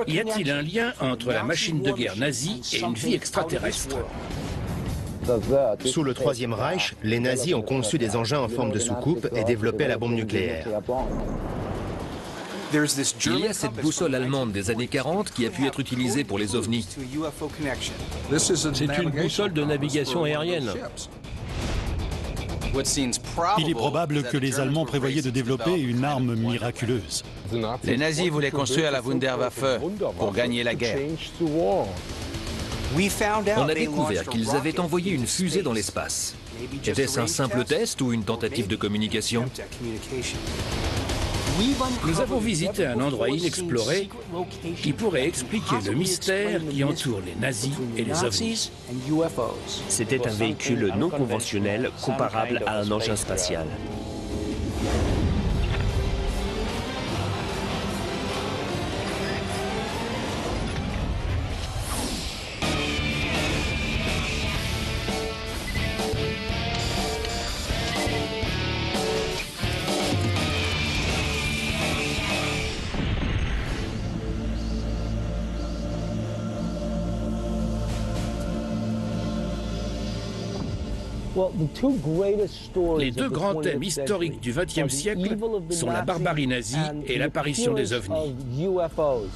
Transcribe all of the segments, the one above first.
Y a-t-il un lien entre la machine de guerre nazie et une vie extraterrestre? Sous le Troisième Reich, les nazis ont conçu des engins en forme de soucoupe et développé la bombe nucléaire. Il y a cette boussole allemande des années 40 qui a pu être utilisée pour les ovnis. C'est une boussole de navigation aérienne. Il est probable que les Allemands prévoyaient de développer une arme miraculeuse. Les nazis voulaient construire la Wunderwaffe pour gagner la guerre. On a découvert qu'ils avaient envoyé une fusée dans l'espace. Était-ce un simple test ou une tentative de communication? Nous avons visité un endroit inexploré qui pourrait expliquer le mystère qui entoure les nazis et les ovnis. C'était un véhicule non conventionnel comparable à un engin spatial. Les deux grands thèmes historiques du XXe siècle sont la barbarie nazie et l'apparition des ovnis.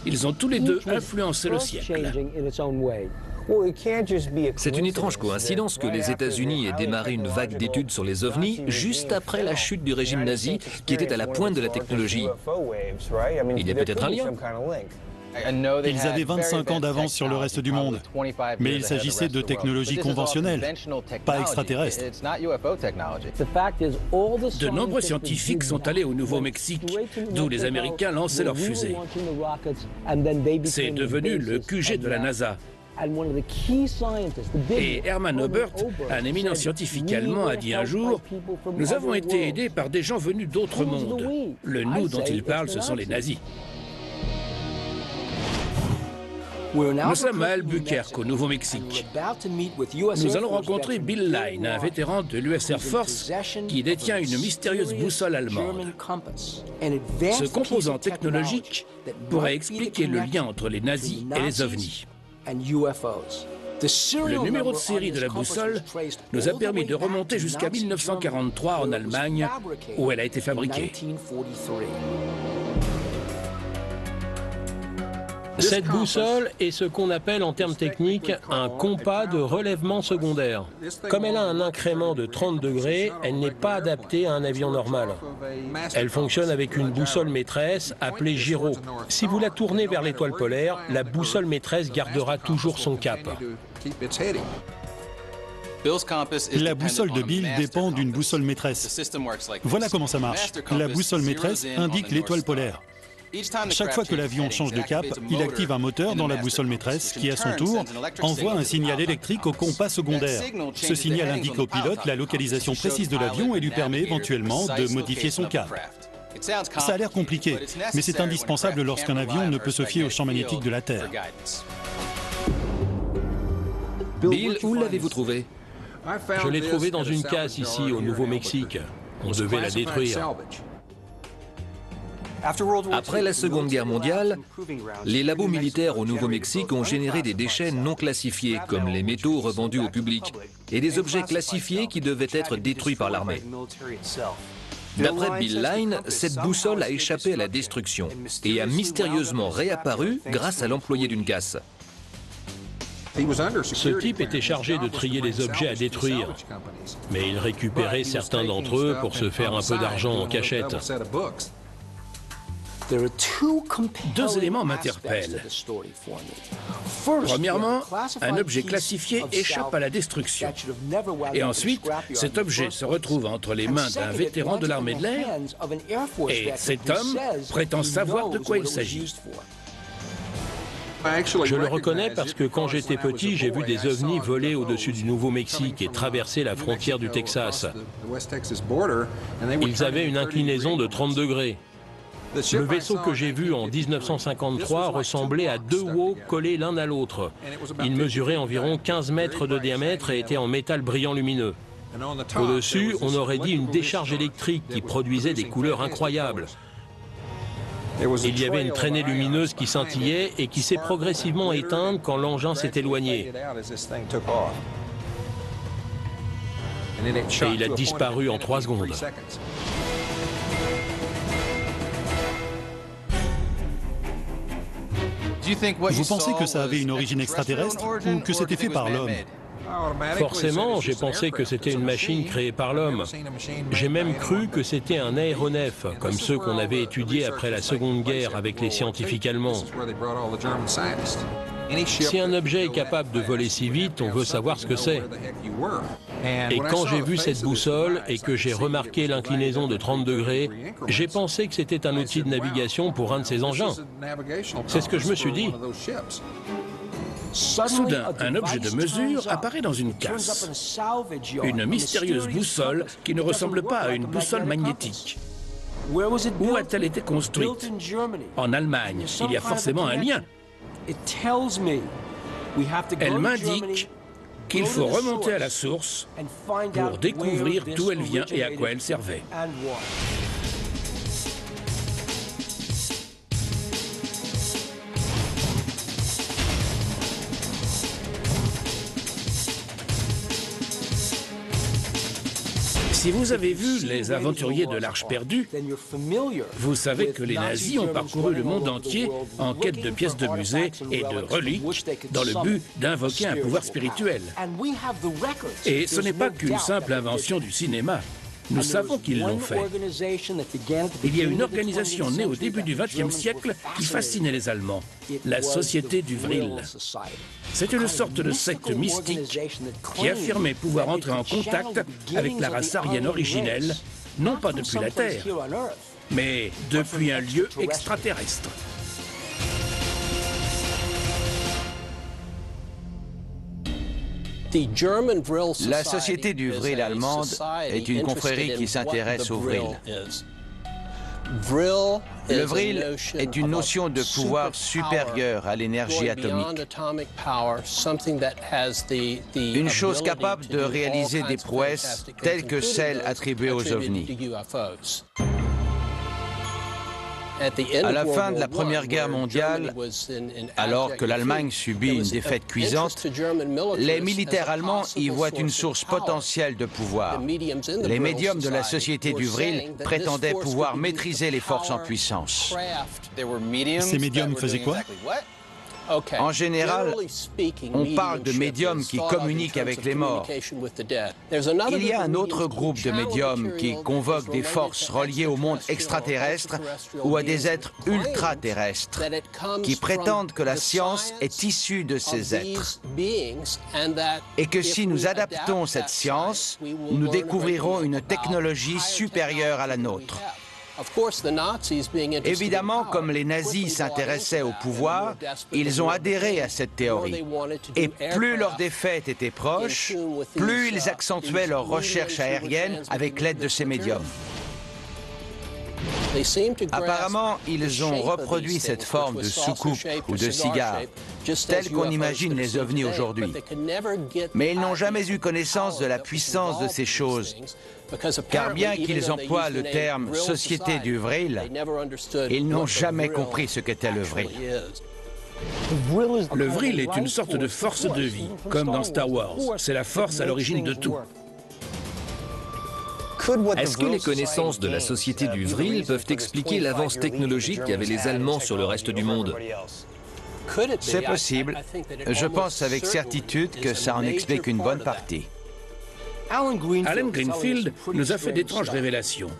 Ils ont tous les deux influencé le siècle. C'est une étrange coïncidence que les États-Unis aient démarré une vague d'études sur les ovnis juste après la chute du régime nazi qui était à la pointe de la technologie. Il y a peut-être un lien. Ils avaient 25 ans d'avance sur le reste du monde, mais il s'agissait de technologies conventionnelles, pas extraterrestres. De nombreux scientifiques sont allés au Nouveau-Mexique, d'où les Américains lançaient leurs fusées. C'est devenu le QG de la NASA. Et Hermann Oberth, un éminent scientifique allemand, a dit un jour « Nous avons été aidés par des gens venus d'autres mondes. Le nous dont il parle, ce sont les nazis. » Nous sommes à Albuquerque, au Nouveau-Mexique. Nous allons rencontrer Bill Line, un vétéran de l'US Air Force qui détient une mystérieuse boussole allemande. Ce composant technologique pourrait expliquer le lien entre les nazis et les ovnis. Le numéro de série de la boussole nous a permis de remonter jusqu'à 1943 en Allemagne, où elle a été fabriquée. Cette boussole est ce qu'on appelle en termes techniques un compas de relèvement secondaire. Comme elle a un incrément de 30 degrés, elle n'est pas adaptée à un avion normal. Elle fonctionne avec une boussole maîtresse appelée gyro. Si vous la tournez vers l'étoile polaire, la boussole maîtresse gardera toujours son cap. La boussole de Bill dépend d'une boussole maîtresse. Voilà comment ça marche. La boussole maîtresse indique l'étoile polaire. Chaque fois que l'avion change de cap, il active un moteur dans la boussole maîtresse qui, à son tour, envoie un signal électrique au compas secondaire. Ce signal indique au pilote la localisation précise de l'avion et lui permet éventuellement de modifier son cap. Ça a l'air compliqué, mais c'est indispensable lorsqu'un avion ne peut se fier au champ magnétique de la Terre. Bill, où l'avez-vous trouvé? Je l'ai trouvée dans une casse ici, au Nouveau-Mexique. On devait la détruire. Après la Seconde Guerre mondiale, les labos militaires au Nouveau-Mexique ont généré des déchets non classifiés, comme les métaux revendus au public, et des objets classifiés qui devaient être détruits par l'armée. D'après Bill Line, cette boussole a échappé à la destruction et a mystérieusement réapparu grâce à l'employé d'une casse. Ce type était chargé de trier les objets à détruire, mais il récupérait certains d'entre eux pour se faire un peu d'argent en cachette. Deux éléments m'interpellent. Premièrement, un objet classifié échappe à la destruction. Et ensuite, cet objet se retrouve entre les mains d'un vétéran de l'armée de l'air et cet homme prétend savoir de quoi il s'agit. Je le reconnais parce que quand j'étais petit, j'ai vu des ovnis voler au-dessus du Nouveau-Mexique et traverser la frontière du Texas. Ils avaient une inclinaison de 30 degrés. Le vaisseau que j'ai vu en 1953 ressemblait à deux WO collés l'un à l'autre. Il mesurait environ 15 mètres de diamètre et était en métal brillant lumineux. Au-dessus, on aurait dit une décharge électrique qui produisait des couleurs incroyables. Il y avait une traînée lumineuse qui scintillait et qui s'est progressivement éteinte quand l'engin s'est éloigné. Et il a disparu en 3 secondes. Vous pensez que ça avait une origine extraterrestre ou que c'était fait par l'homme? Forcément, j'ai pensé que c'était une machine créée par l'homme. J'ai même cru que c'était un aéronef, comme ceux qu'on avait étudiés après la Seconde Guerre avec les scientifiques allemands. Si un objet est capable de voler si vite, on veut savoir ce que c'est. Et quand j'ai vu cette boussole et que j'ai remarqué l'inclinaison de 30 degrés, j'ai pensé que c'était un outil de navigation pour un de ces engins. C'est ce que je me suis dit. Soudain, un objet de mesure apparaît dans une casse. Une mystérieuse boussole qui ne ressemble pas à une boussole magnétique. Où a-t-elle été construite? En Allemagne. Il y a forcément un lien. Elle m'indique qu'il faut remonter à la source pour découvrir d'où elle vient et à quoi elle servait. Si vous avez vu Les Aventuriers de l'Arche perdue, vous savez que les nazis ont parcouru le monde entier en quête de pièces de musée et de reliques dans le but d'invoquer un pouvoir spirituel. Et ce n'est pas qu'une simple invention du cinéma. Nous savons qu'ils l'ont fait. Il y a une organisation née au début du XXe siècle qui fascinait les Allemands, la Société du Vril. C'est une sorte de secte mystique qui affirmait pouvoir entrer en contact avec la race aryenne originelle, non pas depuis la Terre, mais depuis un lieu extraterrestre. La Société du Vril allemande est une confrérie qui s'intéresse au vril. Le vril est une notion de pouvoir supérieure à l'énergie atomique. Une chose capable de réaliser des prouesses telles que celles attribuées aux ovnis. À la fin de la Première Guerre mondiale, alors que l'Allemagne subit une défaite cuisante, les militaires allemands y voient une source potentielle de pouvoir. Les médiums de la Société du Vril prétendaient pouvoir maîtriser les forces en puissance. Ces médiums faisaient quoi? En général, on parle de médiums qui communiquent avec les morts. Il y a un autre groupe de médiums qui convoquent des forces reliées au monde extraterrestre ou à des êtres ultraterrestres, qui prétendent que la science est issue de ces êtres. Et que si nous adaptons cette science, nous découvrirons une technologie supérieure à la nôtre. Évidemment, comme les nazis s'intéressaient au pouvoir, ils ont adhéré à cette théorie. Et plus leur défaite était proche, plus ils accentuaient leurs recherches aériennes avec l'aide de ces médiums. Apparemment, ils ont reproduit cette forme de soucoupe ou de cigare, telle qu'on imagine les ovnis aujourd'hui. Mais ils n'ont jamais eu connaissance de la puissance de ces choses, car bien qu'ils emploient le terme « Société du Vril », ils n'ont jamais compris ce qu'était le Vril. Le Vril est une sorte de force de vie, comme dans Star Wars. C'est la force à l'origine de tout. Est-ce que les connaissances de la Société du Vril peuvent expliquer l'avance technologique qu'avaient les Allemands sur le reste du monde? C'est possible. Je pense avec certitude que ça en explique une bonne partie. Alan Greenfield nous a fait d'étranges révélations.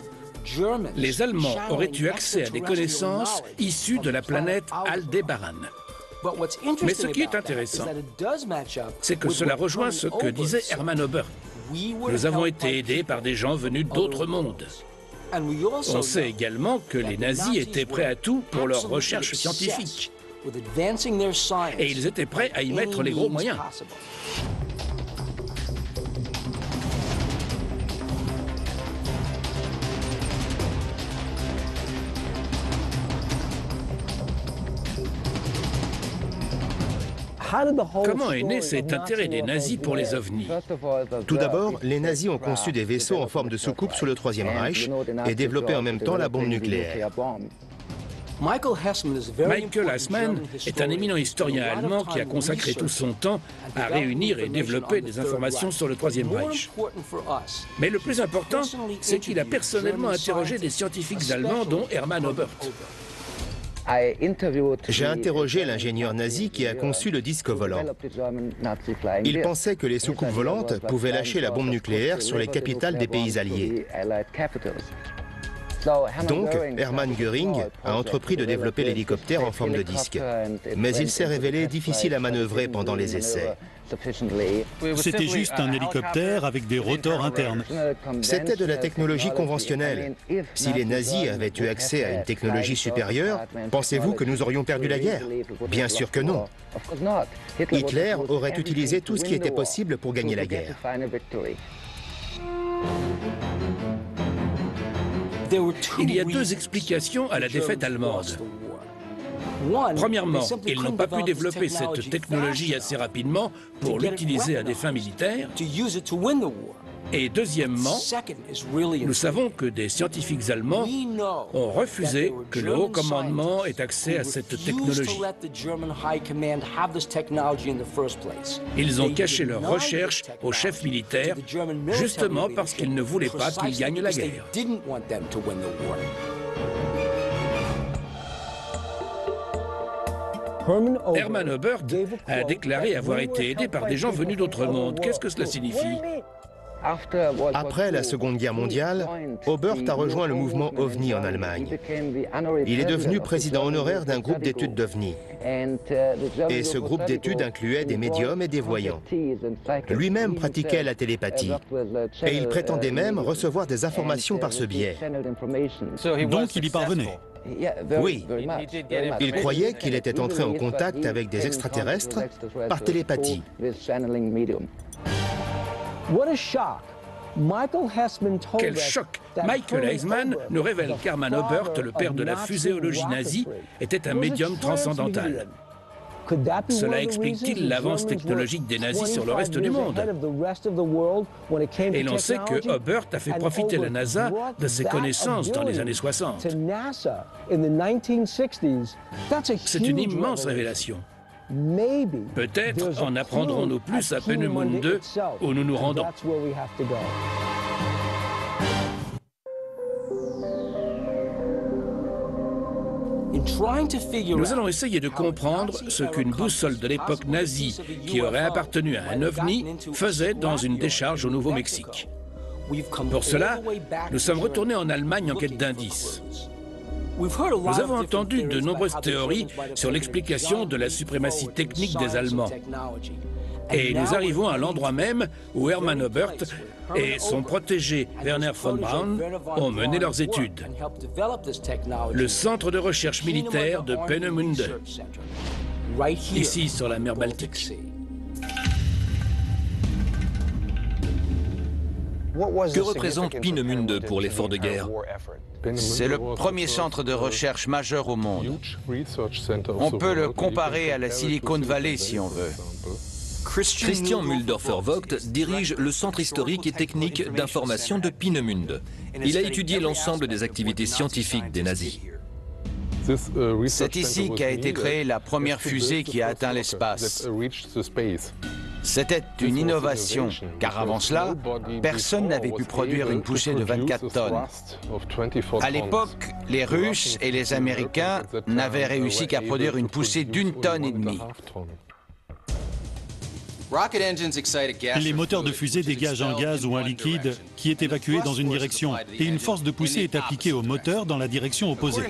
Les Allemands auraient eu accès à des connaissances issues de la planète Aldébaran. Mais ce qui est intéressant, c'est que cela rejoint ce que disait Hermann Oberth. Nous avons été aidés par des gens venus d'autres mondes. On sait également que les nazis étaient prêts à tout pour leurs recherches scientifiques. Et ils étaient prêts à y mettre les gros moyens. Comment est né cet intérêt des nazis pour les ovnis? Tout d'abord, les nazis ont conçu des vaisseaux en forme de soucoupe sous le Troisième Reich et développé en même temps la bombe nucléaire. Michael Hassmann est un éminent historien allemand qui a consacré tout son temps à réunir et développer des informations sur le Troisième Reich. Mais le plus important, c'est qu'il a personnellement interrogé des scientifiques allemands, dont Hermann Oberth. J'ai interrogé l'ingénieur nazi qui a conçu le disque volant. Il pensait que les soucoupes volantes pouvaient lâcher la bombe nucléaire sur les capitales des pays alliés. Donc, Hermann Göring a entrepris de développer l'hélicoptère en forme de disque. Mais il s'est révélé difficile à manœuvrer pendant les essais. C'était juste un hélicoptère avec des rotors internes. C'était de la technologie conventionnelle. Si les nazis avaient eu accès à une technologie supérieure, pensez-vous que nous aurions perdu la guerre? Bien sûr que non. Hitler aurait utilisé tout ce qui était possible pour gagner la guerre. Il y a deux explications à la défaite allemande. Premièrement, ils n'ont pas pu développer cette technologie assez rapidement pour l'utiliser à des fins militaires. Et deuxièmement, nous savons que des scientifiques allemands ont refusé que le haut commandement ait accès à cette technologie. Ils ont caché leurs recherches aux chefs militaires, justement parce qu'ils ne voulaient pas qu'ils gagnent la guerre. Hermann Oberth a déclaré avoir été aidé par des gens venus d'autre monde. Qu'est-ce que cela signifie? Après la Seconde Guerre mondiale, Oberth a rejoint le mouvement OVNI en Allemagne. Il est devenu président honoraire d'un groupe d'études d'OVNI. Et ce groupe d'études incluait des médiums et des voyants. Lui-même pratiquait la télépathie. Et il prétendait même recevoir des informations par ce biais. Donc il y parvenait. Oui, il croyait qu'il était entré en contact avec des extraterrestres par télépathie. Quel choc! Michael Hassmann nous révèle qu'Hermann Oberth, le père de la fuséologie nazie, était un médium transcendantal. Cela explique-t-il l'avance technologique des nazis sur le reste du monde? Et l'on sait que Oberth a fait profiter la NASA de ses connaissances dans les années 60. C'est une immense révélation. Peut-être en apprendrons-nous plus à Peenemünde, où nous nous rendons. Nous allons essayer de comprendre ce qu'une boussole de l'époque nazie, qui aurait appartenu à un ovni, faisait dans une décharge au Nouveau-Mexique. Pour cela, nous sommes retournés en Allemagne en quête d'indices. Nous avons entendu de nombreuses théories sur l'explication de la suprématie technique des Allemands. Et nous arrivons à l'endroit même où Hermann Oberth et son protégé Werner von Braun ont mené leurs études. Le centre de recherche militaire de Peenemünde, ici sur la mer Baltique. Que représente Peenemünde pour l'effort de guerre? C'est le premier centre de recherche majeur au monde. On peut le comparer à la Silicon Valley si on veut. Christian Mühldorfer-Vogt dirige le centre historique et technique d'information de Peenemünde. Il a étudié l'ensemble des activités scientifiques des nazis. C'est ici qu'a été créée la première fusée qui a atteint l'espace. C'était une innovation, car avant cela, personne n'avait pu produire une poussée de 24 tonnes. À l'époque, les Russes et les Américains n'avaient réussi qu'à produire une poussée d'1,5 tonne. Les moteurs de fusée dégagent un gaz ou un liquide qui est évacué dans une direction et une force de poussée est appliquée au moteur dans la direction opposée.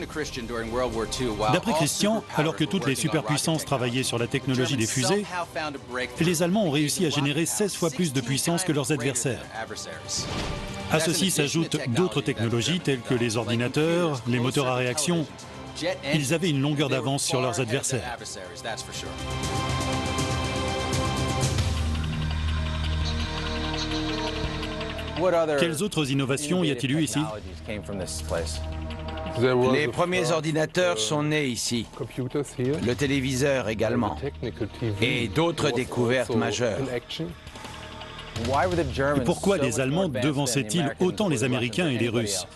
D'après Christian, alors que toutes les superpuissances travaillaient sur la technologie des fusées, les Allemands ont réussi à générer 16 fois plus de puissance que leurs adversaires. À ceci s'ajoutent d'autres technologies telles que les ordinateurs, les moteurs à réaction. Ils avaient une longueur d'avance sur leurs adversaires. Quelles autres innovations y a-t-il eu ici? Les premiers ordinateurs sont nés ici, le téléviseur également, et d'autres découvertes majeures. Et pourquoi les Allemands devançaient-ils autant les Américains et les Russes?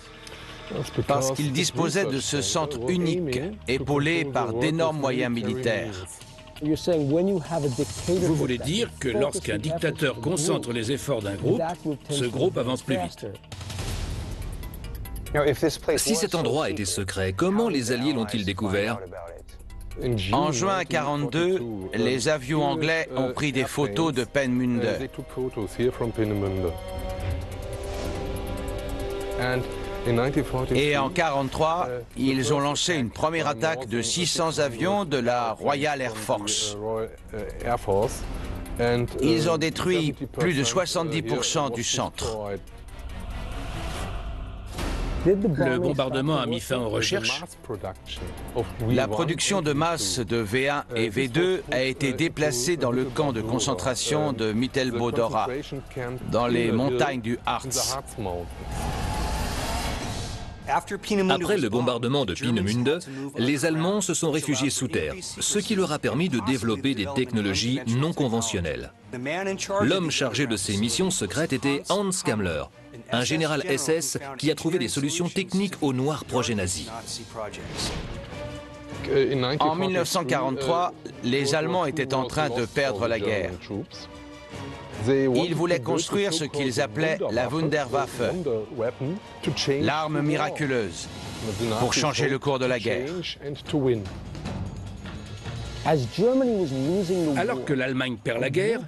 Parce qu'il disposait de ce centre unique, épaulé par d'énormes moyens militaires. Vous voulez dire que lorsqu'un dictateur concentre les efforts d'un groupe, ce groupe avance plus vite. Si cet endroit était secret, comment les Alliés l'ont-ils découvert? En juin 1942, les avions anglais ont pris des photos de Peenemünde. Et en 1943, ils ont lancé une première attaque de 600 avions de la Royal Air Force. Ils ont détruit plus de 70% du centre. Le bombardement a mis fin aux recherches. La production de masse de V1 et V2 a été déplacée dans le camp de concentration de Mittelbau-Dora, dans les montagnes du Harz. Après le bombardement de Peenemünde, les Allemands se sont réfugiés sous terre, ce qui leur a permis de développer des technologies non conventionnelles. L'homme chargé de ces missions secrètes était Hans Kammler, un général SS qui a trouvé des solutions techniques au noir projet nazi. En 1943, les Allemands étaient en train de perdre la guerre. Ils voulaient construire ce qu'ils appelaient la Wunderwaffe, l'arme miraculeuse, pour changer le cours de la guerre. Alors que l'Allemagne perd la guerre,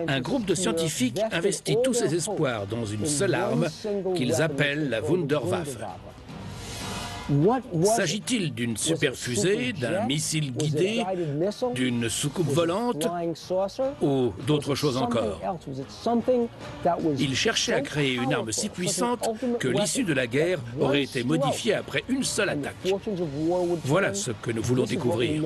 un groupe de scientifiques investit tous ses espoirs dans une seule arme qu'ils appellent la Wunderwaffe. S'agit-il d'une superfusée, d'un missile guidé, d'une soucoupe volante ou d'autre chose encore? Il cherchait à créer une arme si puissante que l'issue de la guerre aurait été modifiée après une seule attaque. Voilà ce que nous voulons découvrir.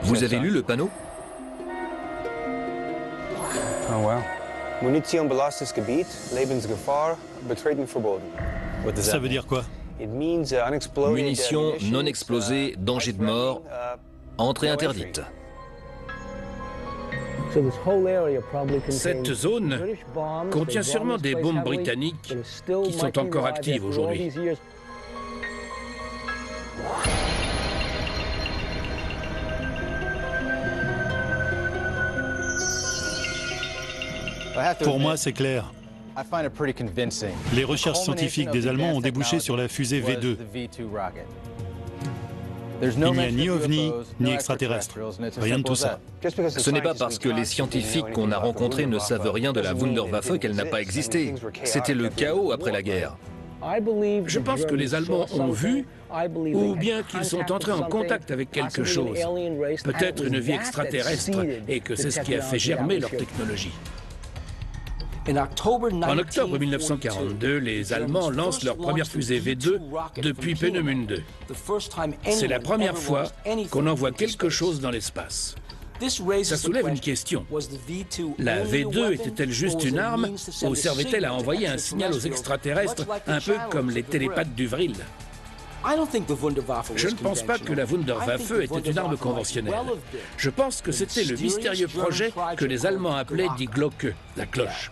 Vous avez lu le panneau? Oh wow. Munitionsbelastes Gebiet, Lebensgefahr, betreten verboten. Ça veut dire quoi? Munitions non explosées, danger de mort, entrée interdite. Cette zone contient sûrement des bombes britanniques qui sont encore actives aujourd'hui. Pour moi, c'est clair. Les recherches scientifiques des Allemands ont débouché sur la fusée V2. Il n'y a ni ovni, ni extraterrestre. Rien de tout ça. Ce n'est pas parce que les scientifiques qu'on a rencontrés ne savent rien de la Wunderwaffe qu'elle n'a pas existé. C'était le chaos après la guerre. Je pense que les Allemands ont vu, ou bien qu'ils sont entrés en contact avec quelque chose, peut-être une vie extraterrestre, et que c'est ce qui a fait germer leur technologie. En octobre 1942, les Allemands lancent leur première fusée V2 depuis Peenemünde. C'est la première fois qu'on envoie quelque chose dans l'espace. Ça soulève une question. La V2 était-elle juste une arme ou servait-elle à envoyer un signal aux extraterrestres, un peu comme les télépathes du Vril? Je ne pense pas que la Wunderwaffe était une arme conventionnelle. Je pense que c'était le mystérieux projet que les Allemands appelaient Die Glocke, la cloche.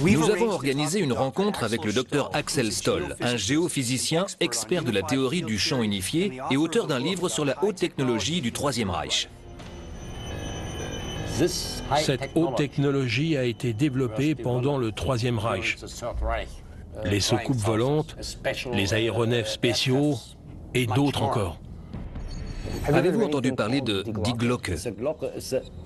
Nous avons organisé une rencontre avec le docteur Axel Stoll, un géophysicien expert de la théorie du champ unifié et auteur d'un livre sur la haute technologie du Troisième Reich. Cette haute technologie a été développée pendant le Troisième Reich. Les soucoupes volantes, les aéronefs spéciaux et d'autres encore. Avez-vous entendu parler de Die Glocke?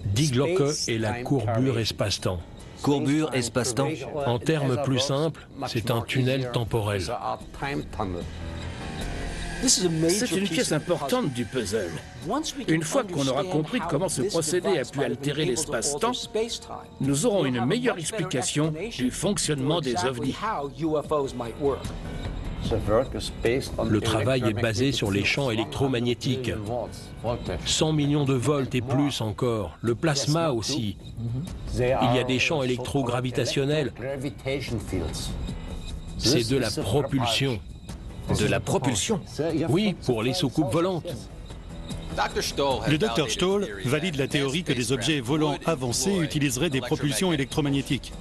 Die Glocke est la courbure espace-temps. Courbure espace-temps? En termes plus simples, c'est un tunnel temporel. C'est une pièce importante du puzzle. Une fois qu'on aura compris comment ce procédé a pu altérer l'espace-temps, nous aurons une meilleure explication du fonctionnement des ovnis. Le travail est basé sur les champs électromagnétiques. 100 millions de volts et plus encore. Le plasma aussi. Il y a des champs électrogravitationnels. C'est de la propulsion. De la propulsion? Oui, pour les soucoupes volantes. Le Dr Stoll valide la théorie que des objets volants avancés utiliseraient des propulsions électromagnétiques.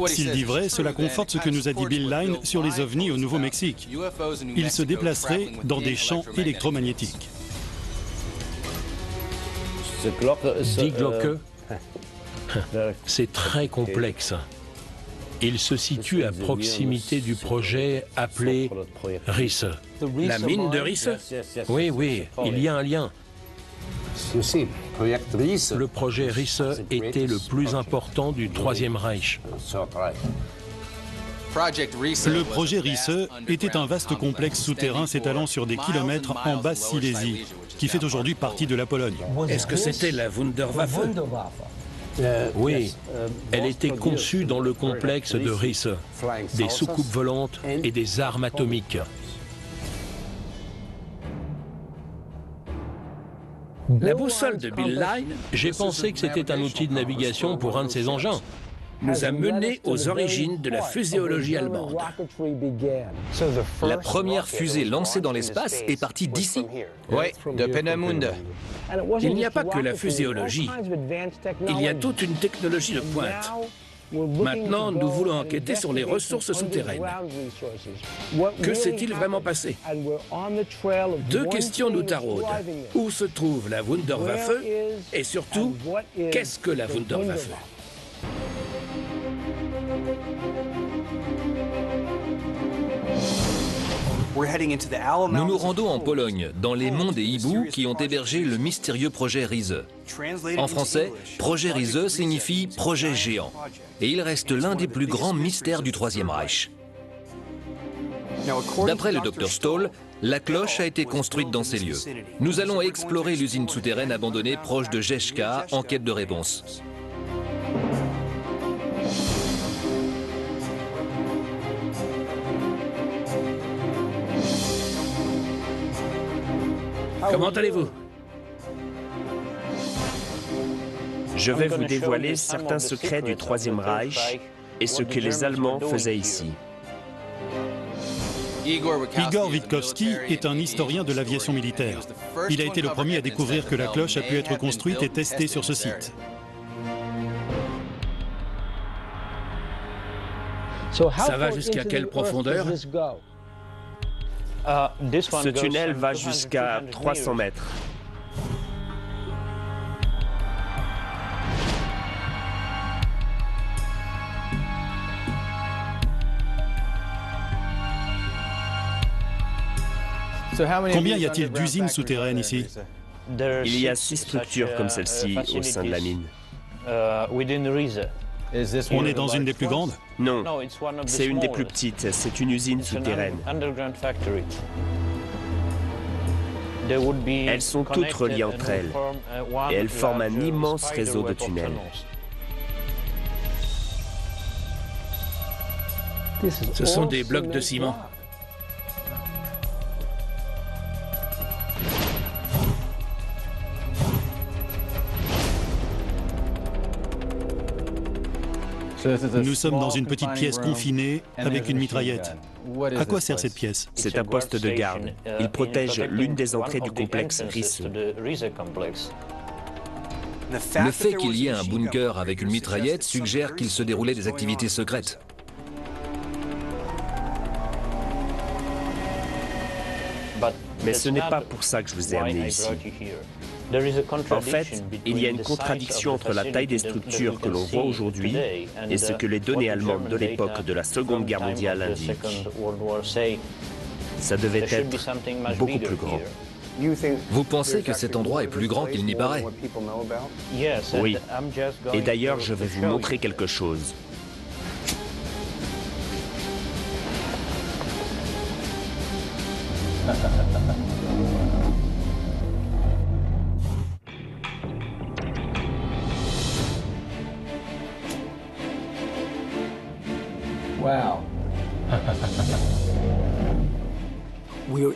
S'il dit vrai, cela conforte ce que nous a dit Bill Line sur les ovnis au Nouveau-Mexique. Ils se déplaceraient dans des champs électromagnétiques. Die Glocke, c'est très complexe. Il se situe à proximité du projet appelé Risse. La mine de Risse? Oui, oui, il y a un lien. Le projet Risse était le plus important du Troisième Reich. Le projet Risse était un vaste complexe souterrain s'étalant sur des kilomètres en Basse-Silésie, qui fait aujourd'hui partie de la Pologne. Est-ce que c'était la Wunderwaffe? Oui, elle était conçue dans le complexe de Risse, des soucoupes volantes et des armes atomiques. La boussole de Bill Line J'ai pensé que c'était un outil de navigation pour un de ces engins. nous a menés aux origines de la fuséologie allemande. La première fusée lancée dans l'espace est partie d'ici. Oui, de Peenemünde. Il n'y a pas que la fuséologie, il y a toute une technologie de pointe. Maintenant, nous voulons enquêter sur les ressources souterraines. Que s'est-il vraiment passé? Deux questions nous taraudent. Où se trouve la Wunderwaffe? Et surtout, qu'est-ce que la Wunderwaffe? Nous nous rendons en Pologne, dans les monts des Hiboux qui ont hébergé le mystérieux projet Risse. En français, projet Risse signifie projet géant. Et il reste l'un des plus grands mystères du Troisième Reich. D'après le Dr Stoll, la cloche a été construite dans ces lieux. Nous allons explorer l'usine souterraine abandonnée proche de Jeszka en quête de réponse. Comment allez-vous? Je vais vous dévoiler certains secrets du Troisième Reich et ce que les Allemands faisaient ici. Igor Witkowski est un historien de l'aviation militaire. Il a été le premier à découvrir que la cloche a pu être construite et testée sur ce site. Ça va jusqu'à quelle profondeur? Ce tunnel va jusqu'à 300 mètres. Combien y a-t-il d'usines souterraines ici? Il y a 6 structures comme celle-ci au sein de la mine. On est dans une des plus grandes? Non, c'est une des plus petites. C'est une usine souterraine. Elles sont toutes reliées entre elles et elles forment un immense réseau de tunnels. Ce sont des blocs de ciment. Nous sommes dans une petite pièce confinée avec une mitraillette. À quoi sert cette pièce? C'est un poste de garde. Il protège l'une des entrées du complexe Risse. Le fait qu'il y ait un bunker avec une mitraillette suggère qu'il se déroulait des activités secrètes. Mais ce n'est pas pour ça que je vous ai amené ici. En fait, il y a une contradiction entre la taille des structures que l'on voit aujourd'hui et ce que les données allemandes de l'époque de la Seconde Guerre mondiale indiquent. Ça devait être beaucoup plus grand. Vous pensez que cet endroit est plus grand qu'il n'y paraît? Oui. Et d'ailleurs, je vais vous montrer quelque chose.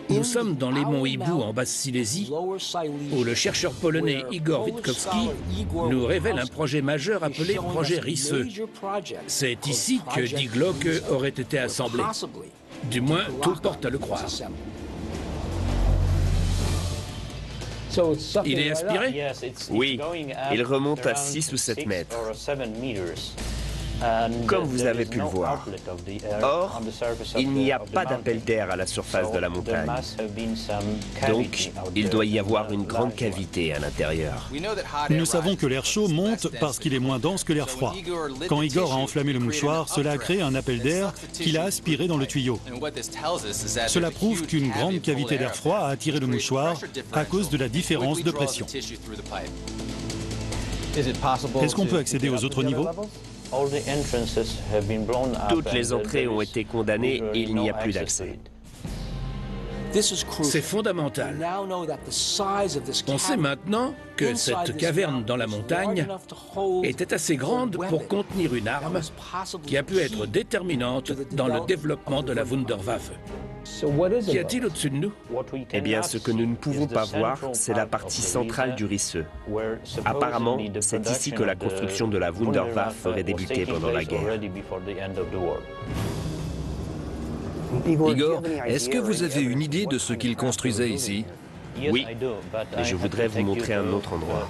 Nous sommes dans les monts Hiboux en Basse-Silésie, où le chercheur polonais Igor Witkowski nous révèle un projet majeur appelé projet Risse. C'est ici que Die Glocke aurait été assemblée. Du moins, tout porte à le croire. Il est aspiré? Oui, il remonte à 6 ou 7 mètres. Comme vous avez pu le voir. Or, il n'y a pas d'appel d'air à la surface de la montagne. Donc, il doit y avoir une grande cavité à l'intérieur. Nous savons que l'air chaud monte parce qu'il est moins dense que l'air froid. Quand Igor a enflammé le mouchoir, cela a créé un appel d'air qu'il a aspiré dans le tuyau. Cela prouve qu'une grande cavité d'air froid a attiré le mouchoir à cause de la différence de pression. Est-ce qu'on peut accéder aux autres niveaux ? Toutes les entrées ont été condamnées et il n'y a plus d'accès. C'est fondamental. On sait maintenant que cette caverne dans la montagne était assez grande pour contenir une arme qui a pu être déterminante dans le développement de la Wunderwaffe. Qu'y a-t-il au-dessus de nous? Eh bien, ce que nous ne pouvons pas voir, c'est la partie centrale du Risseux. Apparemment, c'est ici que la construction de la Wunderwaffe aurait débuté pendant la guerre. Igor, est-ce que vous avez une idée de ce qu'il construisait ici? Oui, et je voudrais vous montrer un autre endroit.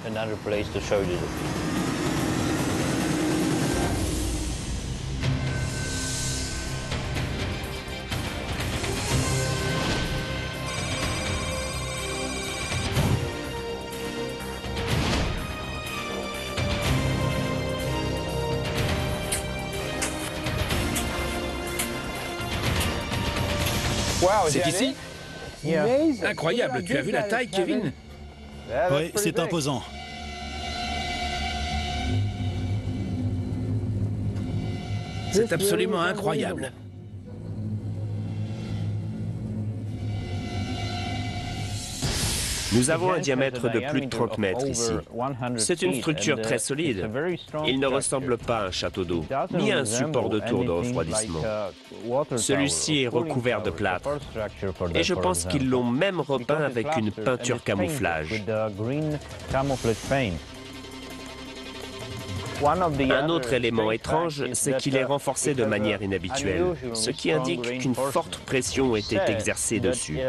C'est ici? Incroyable, tu as vu la taille, Kevin? Oui, c'est imposant. C'est absolument incroyable. Nous avons un diamètre de plus de 30 mètres ici. C'est une structure très solide. Il ne ressemble pas à un château d'eau, ni à un support de tour de refroidissement. Celui-ci est recouvert de plâtre. Et je pense qu'ils l'ont même repeint avec une peinture camouflage. Un autre élément étrange, c'est qu'il est renforcé de manière inhabituelle, ce qui indique qu'une forte pression était exercée dessus.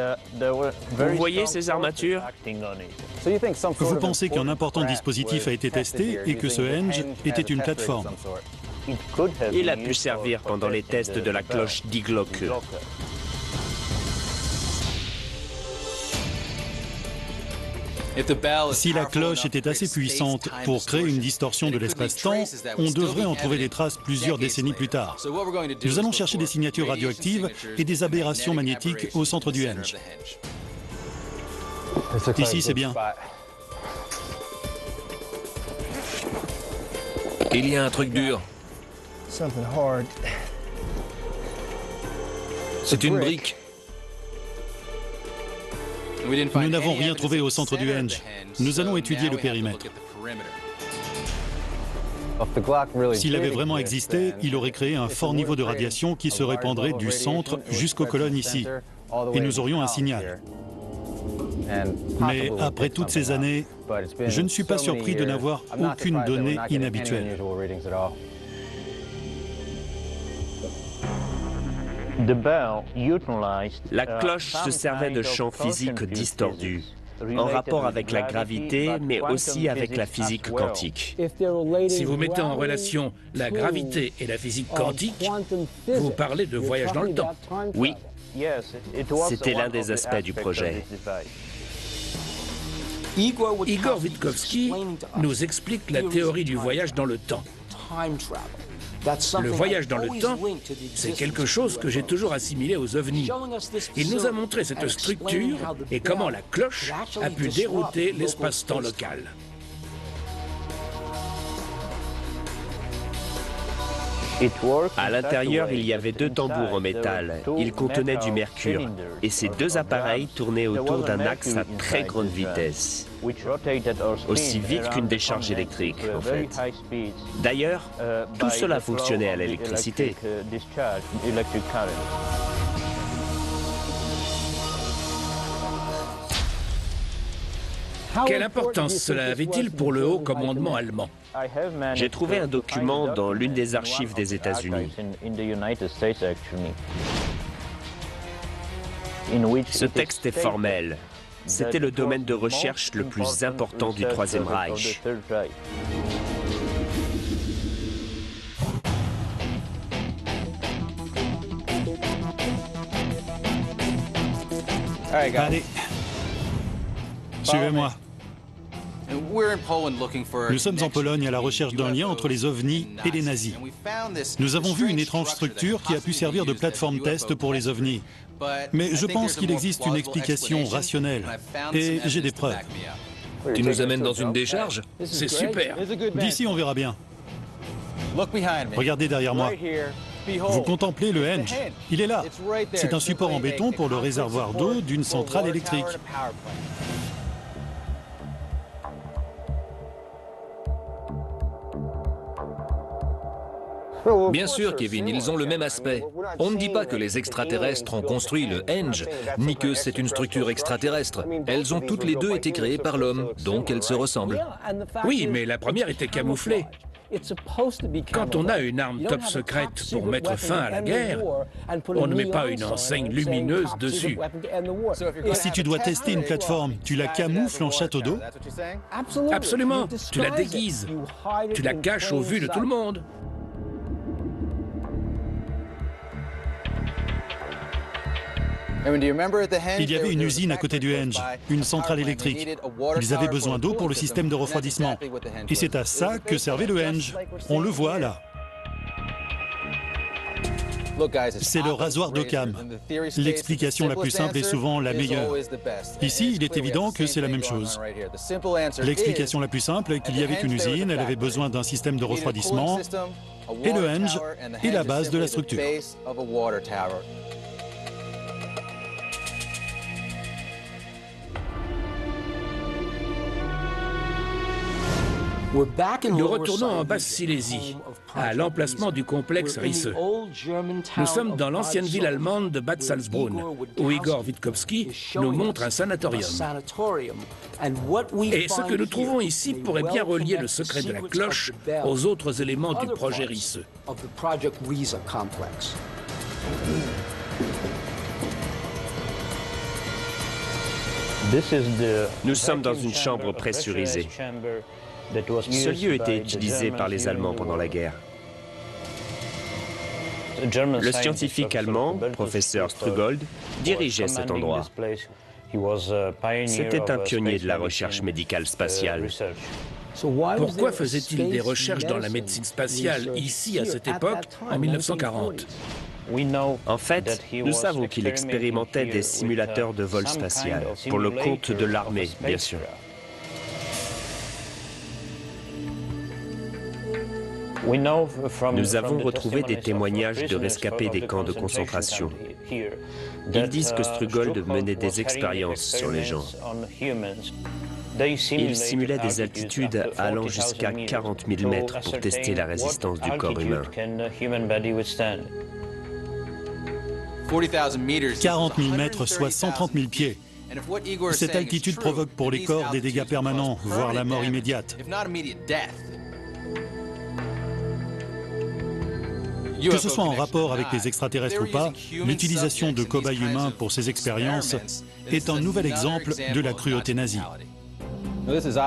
Vous voyez ces armatures? Vous pensez qu'un important dispositif a été testé et que ce henge était une plateforme? Il a pu servir pendant les tests de la cloche d'Iglocke. Si la cloche était assez puissante pour créer une distorsion de l'espace-temps, on devrait en trouver des traces plusieurs décennies plus tard. Nous allons chercher des signatures radioactives et des aberrations magnétiques au centre du henge. Ici, c'est bien. Il y a un truc dur. C'est une brique. Nous n'avons rien trouvé au centre du henge. Nous allons étudier le périmètre. S'il avait vraiment existé, il aurait créé un fort niveau de radiation qui se répandrait du centre jusqu'aux colonnes ici. Et nous aurions un signal. Mais après toutes ces années, je ne suis pas surpris de n'avoir aucune donnée inhabituelle. La cloche se servait de champs physiques distordus, en rapport avec la gravité, mais aussi avec la physique quantique. Si vous mettez en relation la gravité et la physique quantique, vous parlez de voyage dans le temps. Oui, c'était l'un des aspects du projet. Igor Witkowski nous explique la théorie du voyage dans le temps. Le voyage dans le temps, c'est quelque chose que j'ai toujours assimilé aux ovnis. Il nous a montré cette structure et comment la cloche a pu dérouter l'espace-temps local. À l'intérieur, il y avait 2 tambours en métal. Ils contenaient du mercure. Et ces 2 appareils tournaient autour d'un axe à très grande vitesse. Aussi vite qu'une décharge électrique, en fait. D'ailleurs, tout cela fonctionnait à l'électricité. Quelle importance cela avait-il pour le haut commandement allemand? J'ai trouvé un document dans l'une des archives des États-Unis. Ce texte est formel. C'était le domaine de recherche le plus important du Troisième Reich. Allez, suivez-moi. Nous sommes en Pologne à la recherche d'un lien entre les ovnis et les nazis. Nous avons vu une étrange structure qui a pu servir de plateforme test pour les ovnis. Mais je pense qu'il existe une explication rationnelle. Et j'ai des preuves. Tu nous amènes dans une décharge? C'est super. D'ici, on verra bien. Regardez derrière moi. Vous contemplez le henge. Il est là. C'est un support en béton pour le réservoir d'eau d'une centrale électrique. Bien sûr, Kevin, ils ont le même aspect. On ne dit pas que les extraterrestres ont construit le henge, ni que c'est une structure extraterrestre. Elles ont toutes les deux été créées par l'homme, donc elles se ressemblent. Oui, mais la première était camouflée. Quand on a une arme top secrète pour mettre fin à la guerre, on ne met pas une enseigne lumineuse dessus. Si tu dois tester une plateforme, tu la camoufles en château d'eau? Absolument, tu la déguises. Tu la caches aux vues de tout le monde. Il y avait une usine à côté du henge, une centrale électrique. Ils avaient besoin d'eau pour le système de refroidissement. Et c'est à ça que servait le henge. On le voit là. C'est le rasoir d'Occam. L'explication la plus simple est souvent la meilleure. Ici, il est évident que c'est la même chose. L'explication la plus simple est qu'il y avait une usine, elle avait besoin d'un système de refroidissement, et le henge est la base de la structure. Nous retournons en Basse-Silésie, à l'emplacement du complexe Risse. Nous sommes dans l'ancienne ville allemande de Bad Salzbrunn, où Igor Witkowski nous montre un sanatorium. Et ce que nous trouvons ici pourrait bien relier le secret de la cloche aux autres éléments du projet Risse. Nous sommes dans une chambre pressurisée. Ce lieu était utilisé par les Allemands pendant la guerre. Le scientifique allemand, professeur Strugold, dirigeait cet endroit. C'était un pionnier de la recherche médicale spatiale. Pourquoi faisait-il des recherches dans la médecine spatiale ici à cette époque, en 1940 ? En fait, nous savons qu'il expérimentait des simulateurs de vol spatial, pour le compte de l'armée, bien sûr. Nous avons retrouvé des témoignages de rescapés des camps de concentration. Ils disent que Strugold menait des expériences sur les gens. Il simulait des altitudes allant jusqu'à 40 000 mètres pour tester la résistance du corps humain. 40 000 mètres, soit 130 000 pieds. Cette altitude provoque pour les corps des dégâts permanents, voire la mort immédiate. Que ce soit en rapport avec les extraterrestres ou pas, l'utilisation de cobayes humains pour ces expériences est un nouvel exemple de la cruauté nazie.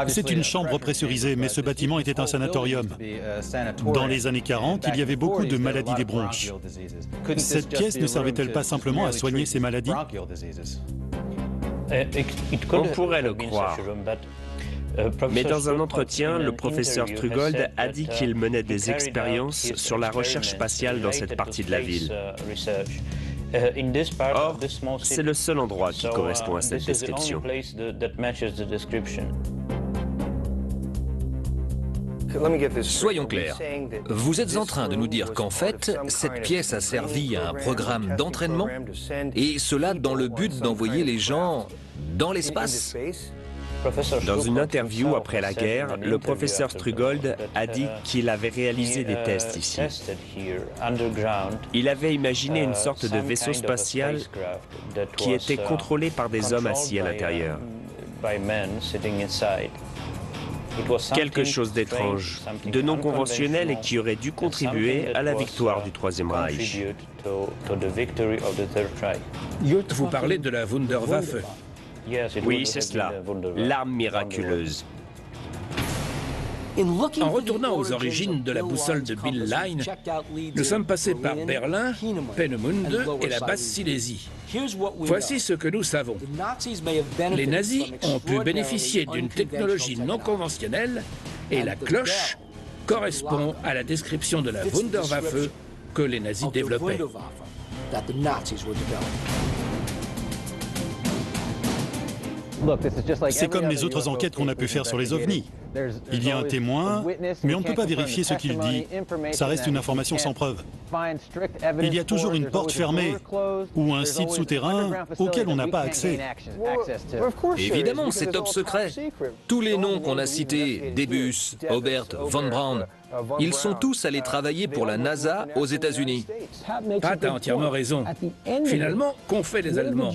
C'est une chambre pressurisée, mais ce bâtiment était un sanatorium. Dans les années 40, il y avait beaucoup de maladies des bronches. Cette pièce ne servait-elle pas simplement à soigner ces maladies? On pourrait le croire. Mais dans un entretien, le professeur Strugold a dit qu'il menait des expériences sur la recherche spatiale dans cette partie de la ville. Or, c'est le seul endroit qui correspond à cette description. Soyons clairs. Vous êtes en train de nous dire qu'en fait, cette pièce a servi à un programme d'entraînement, et cela dans le but d'envoyer les gens dans l'espace? Dans une interview après la guerre, le professeur Strugold a dit qu'il avait réalisé des tests ici. Il avait imaginé une sorte de vaisseau spatial qui était contrôlé par des hommes assis à l'intérieur. Quelque chose d'étrange, de non conventionnel et qui aurait dû contribuer à la victoire du Troisième Reich. Vous parlez de la Wunderwaffe. Oui, c'est cela, l'arme miraculeuse. En retournant aux origines de la boussole de Bill Line, nous sommes passés par Berlin, Peenemünde et la Basse-Silésie. Voici ce que nous savons. Les nazis ont pu bénéficier d'une technologie non conventionnelle et la cloche correspond à la description de la Wunderwaffe que les nazis développaient. C'est comme les autres enquêtes qu'on a pu faire sur les ovnis. Il y a un témoin, mais on ne peut pas vérifier ce qu'il dit. Ça reste une information sans preuve. Il y a toujours une porte fermée ou un site souterrain auquel on n'a pas accès. Évidemment, c'est top secret. Tous les noms qu'on a cités, Debus, Aubert, Von Braun, ils sont tous allés travailler pour la NASA aux États-Unis. Pat a entièrement raison. Finalement, qu'ont fait les Allemands?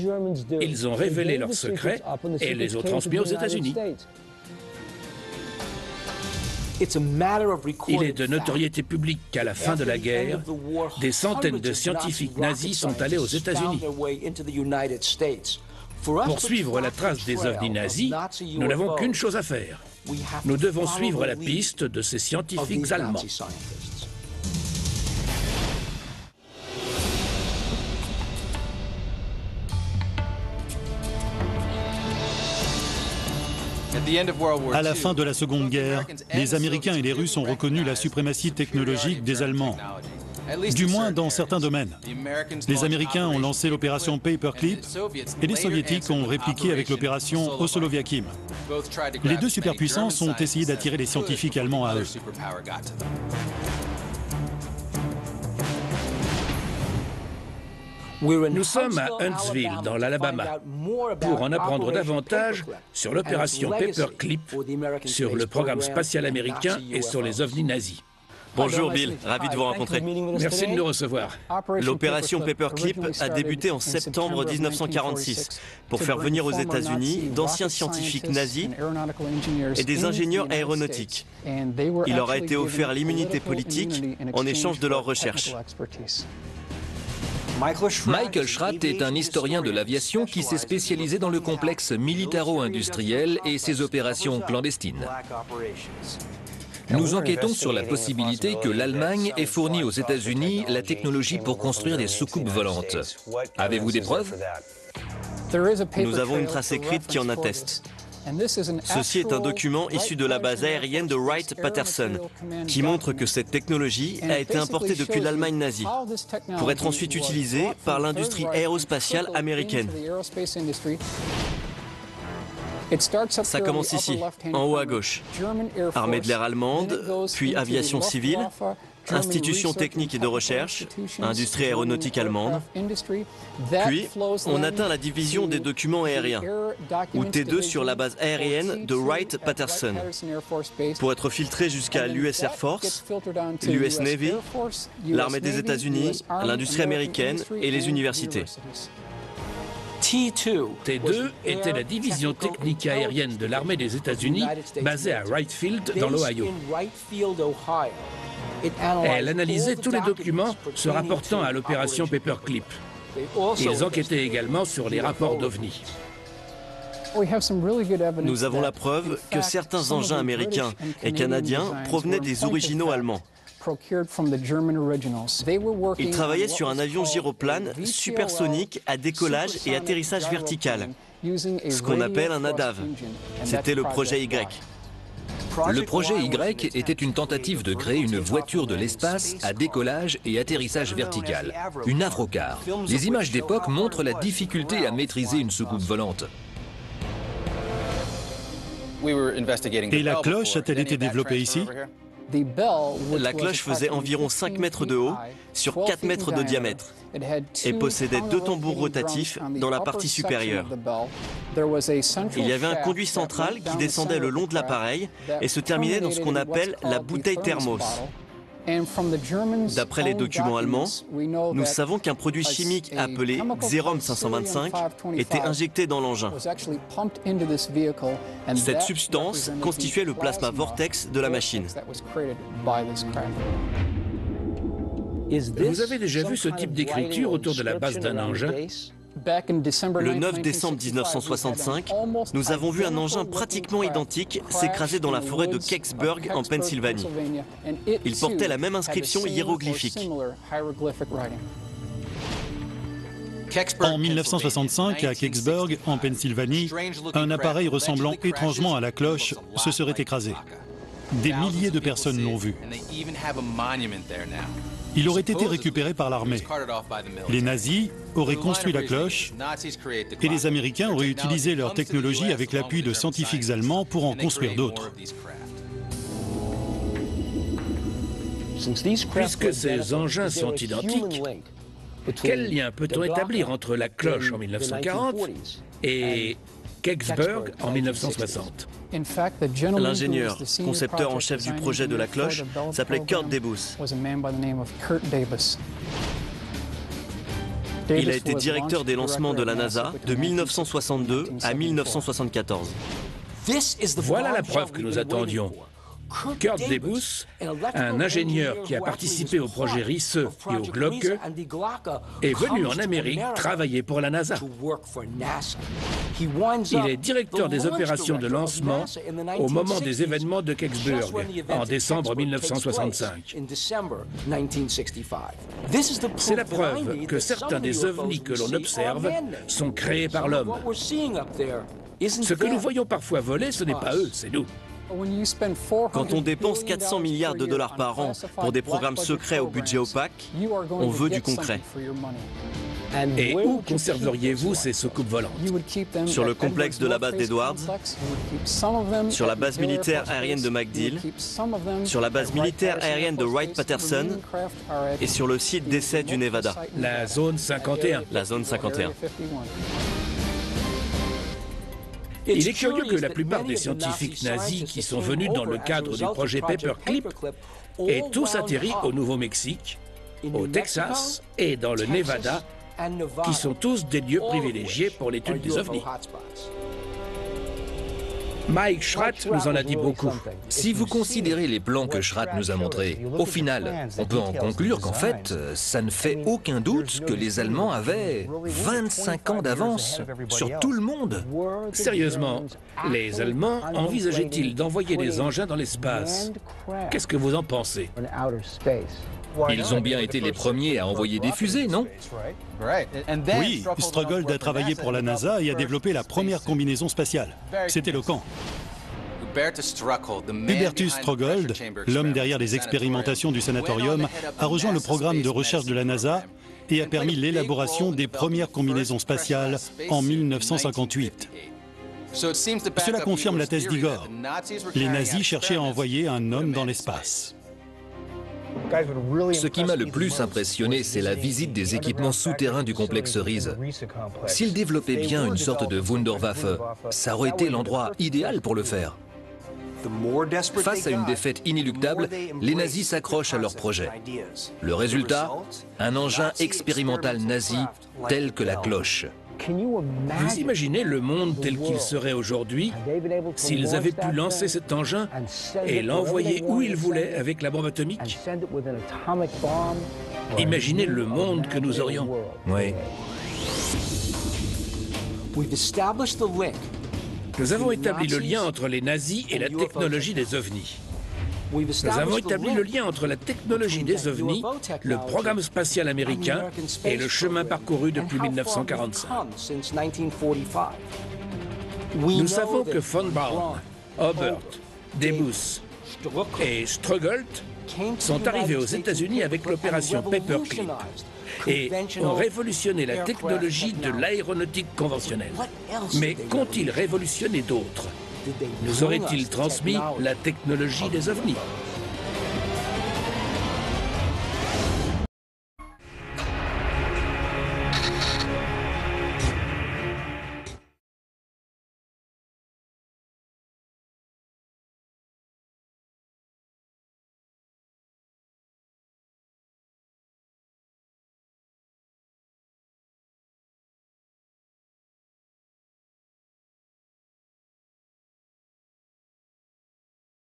Ils ont révélé leurs secrets et les ont transmis aux États-Unis. Il est de notoriété publique qu'à la fin de la guerre, des centaines de scientifiques nazis sont allés aux États-Unis. Pour suivre la trace des ovnis nazis, nous n'avons qu'une chose à faire. Nous devons suivre la piste de ces scientifiques allemands. À la fin de la Seconde Guerre, les Américains et les Russes ont reconnu la suprématie technologique des Allemands, du moins dans certains domaines. Les Américains ont lancé l'opération Paperclip et les Soviétiques ont répliqué avec l'opération Osoloviakim. Les deux superpuissances ont essayé d'attirer les scientifiques allemands à eux. Nous sommes à Huntsville, dans l'Alabama, pour en apprendre davantage sur l'opération Paperclip, sur le programme spatial américain et sur les ovnis nazis. Bonjour Bill, ravi de vous rencontrer. Merci de nous recevoir. L'opération Paperclip a débuté en septembre 1946 pour faire venir aux États-Unis d'anciens scientifiques nazis et des ingénieurs aéronautiques. Il leur a été offert l'immunité politique en échange de leurs recherches. Michael Schratt est un historien de l'aviation qui s'est spécialisé dans le complexe militaro-industriel et ses opérations clandestines. Nous enquêtons sur la possibilité que l'Allemagne ait fourni aux États-Unis la technologie pour construire des soucoupes volantes. Avez-vous des preuves? Nous avons une trace écrite qui en atteste. Ceci est un document issu de la base aérienne de Wright-Patterson qui montre que cette technologie a été importée depuis l'Allemagne nazie pour être ensuite utilisée par l'industrie aérospatiale américaine. Ça commence ici, en haut à gauche. Armée de l'air allemande, puis aviation civile, institutions techniques et de recherche, industrie aéronautique allemande. Puis, on atteint la division des documents aériens, ou T2 sur la base aérienne de Wright-Patterson, pour être filtré jusqu'à l'US Air Force, l'US Navy, l'armée des États-Unis, l'industrie américaine et les universités. T2 était la division technique aérienne de l'armée des États-Unis basée à Wright Field dans l'Ohio. Elle analysait tous les documents se rapportant à l'opération Paperclip. Ils enquêtaient également sur les rapports d'OVNI. Nous avons la preuve que certains engins américains et canadiens provenaient des originaux allemands. Ils travaillaient sur un avion gyroplane supersonique à décollage et atterrissage vertical, ce qu'on appelle un ADAV. C'était le projet Y. Le projet Y était une tentative de créer une voiture de l'espace à décollage et atterrissage vertical, une avrocar. Les images d'époque montrent la difficulté à maîtriser une soucoupe volante. Et la cloche a-t-elle été développée ici? La cloche faisait environ 5 mètres de haut sur 4 mètres de diamètre et possédait 2 tambours rotatifs dans la partie supérieure. Il y avait un conduit central qui descendait le long de l'appareil et se terminait dans ce qu'on appelle la bouteille thermos. D'après les documents allemands, nous savons qu'un produit chimique appelé Xerom 525 était injecté dans l'engin. Cette substance constituait le plasma vortex de la machine. Vous avez déjà vu ce type d'écriture autour de la base d'un engin? Le 9 décembre 1965, nous avons vu un engin pratiquement identique s'écraser dans la forêt de Kecksburg en Pennsylvanie. Il portait la même inscription hiéroglyphique. En 1965, à Kecksburg, en Pennsylvanie, un appareil ressemblant étrangement à la cloche se serait écrasé. Des milliers de personnes l'ont vu. Il aurait été récupéré par l'armée. Les nazis auraient construit la cloche et les Américains auraient utilisé leur technologie avec l'appui de scientifiques allemands pour en construire d'autres. Puisque ces engins sont identiques, quel lien peut-on établir entre la cloche en 1940 et Kecksburg en 1960? L'ingénieur, concepteur en chef du projet de la cloche, s'appelait Kurt Debus. Il a été directeur des lancements de la NASA de 1962 à 1974. Voilà la preuve que nous attendions. Kurt Debus, un ingénieur qui a participé au projet Risse et au Glocke, est venu en Amérique travailler pour la NASA. Il est directeur des opérations de lancement au moment des événements de Kecksburg, en décembre 1965. C'est la preuve que certains des ovnis que l'on observe sont créés par l'homme. Ce que nous voyons parfois voler, ce n'est pas eux, c'est nous. Quand on dépense 400 milliards de dollars par an pour des programmes secrets au budget opaque, on veut du concret. Et où conserveriez-vous ces soucoupes volantes? Sur le complexe de la base d'Edwards, sur la base militaire aérienne de MacDill, sur la base militaire aérienne de Wright-Patterson et sur le site d'essai du Nevada. La zone 51. La zone 51. Il est curieux que la plupart des scientifiques nazis qui sont venus dans le cadre du projet Paperclip aient tous atterri au Nouveau-Mexique, au Texas et dans le Nevada, qui sont tous des lieux privilégiés pour l'étude des ovnis. Mike Schratt nous en a dit beaucoup. Si vous considérez les plans que Schratt nous a montrés, au final, on peut en conclure qu'en fait, ça ne fait aucun doute que les Allemands avaient 25 ans d'avance sur tout le monde. Sérieusement, les Allemands envisageaient-ils d'envoyer des engins dans l'espace? Qu'est-ce que vous en pensez? Ils ont bien été les premiers à envoyer des fusées, non? Oui, Strogold a travaillé pour la NASA et a développé la première combinaison spatiale. C'est éloquent. Hubertus Strogold, l'homme derrière les expérimentations du sanatorium, a rejoint le programme de recherche de la NASA et a permis l'élaboration des premières combinaisons spatiales en 1958. Cela confirme la thèse d'Igor. Les nazis cherchaient à envoyer un homme dans l'espace. Ce qui m'a le plus impressionné, c'est la visite des équipements souterrains du complexe Riese. S'ils développaient bien une sorte de Wunderwaffe, ça aurait été l'endroit idéal pour le faire. Face à une défaite inéluctable, les nazis s'accrochent à leur projet. Le résultat, un engin expérimental nazi tel que la cloche. Vous imaginez le monde tel qu'il serait aujourd'hui s'ils avaient pu lancer cet engin et l'envoyer où ils voulaient avec la bombe atomique? Imaginez le monde que nous aurions. Oui. Nous avons établi le lien entre les nazis et la technologie des ovnis. Nous avons établi le lien entre la technologie des ovnis, le programme spatial américain et le chemin parcouru depuis 1945. Nous savons que von Braun, Obert, Debus et Strogold sont arrivés aux États-Unis avec l'opération Paperclip et ont révolutionné la technologie de l'aéronautique conventionnelle. Mais qu'ont-ils révolutionné d'autres? Nous auraient-ils transmis la technologie des ovnis?